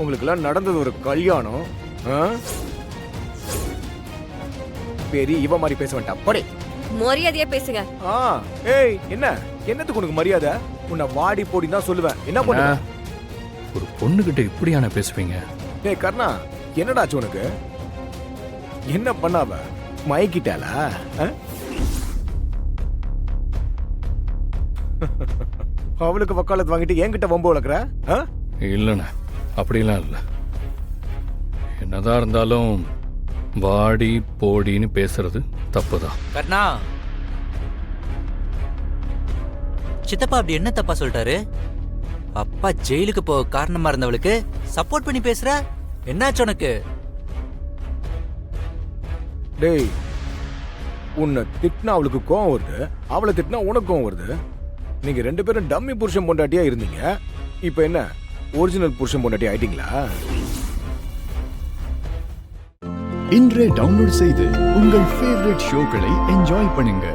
உங்களுக்கெல்லாம் நடந்தது ஒரு கல்யாணம். பெரிய இவ மாதிரி பேச வேண்டாம் படே. மரியாதையா பேசுங்க. ஏய் என்ன என்னத்துக்கு உனக்கு மரியாதை? உன்னை வாடி போடி தான் சொல்லுவேன். என்ன பண்ண? ஒரு பொண்ணுகிட்ட இப்படியான பேசுவீங்க? டேய் கர்ணா, என்னடாச்சு உனக்கு? என்ன பண்ணாவ? மயக்கிட்டாளா? அவளுக்கு வக்காலத்து வாங்கிட்டு என்கிட்ட வம்பு வளர்க்குற? இல்லைண்ணே, அப்படிலாம் இல்லை. என்னதான் இருந்தாலும் வாடி போடின்னு பேசுறது தப்புதான். கர்ணா, சித்தப்பா அப்படி என்ன தப்பா சொல்லிட்டாரு? அப்பா ஜெயிலுக்கு போக காரணமா இருந்தவளுக்கு சப்போர்ட் பண்ணி பேசுற? என்னாச்சு உனக்கு? டேய், உன்னை திட்டினா அவளுக்கு கோவம் வருது, அவளை திட்டினா உனக்கு கோவம் வருது. நீங்க 2 பேரும் டம்மி புருஷன் பொண்டாட்டியா இருந்தீங்க. இப்ப என்ன ஒரிஜினல் புருஷன் பொண்டாட்டி ஆயிட்டீங்களா? இன்றே டவுன்லோட் செய்து உங்கள் ஃபேவரட் ஷோக்களை என்ஜாய் பண்ணுங்க.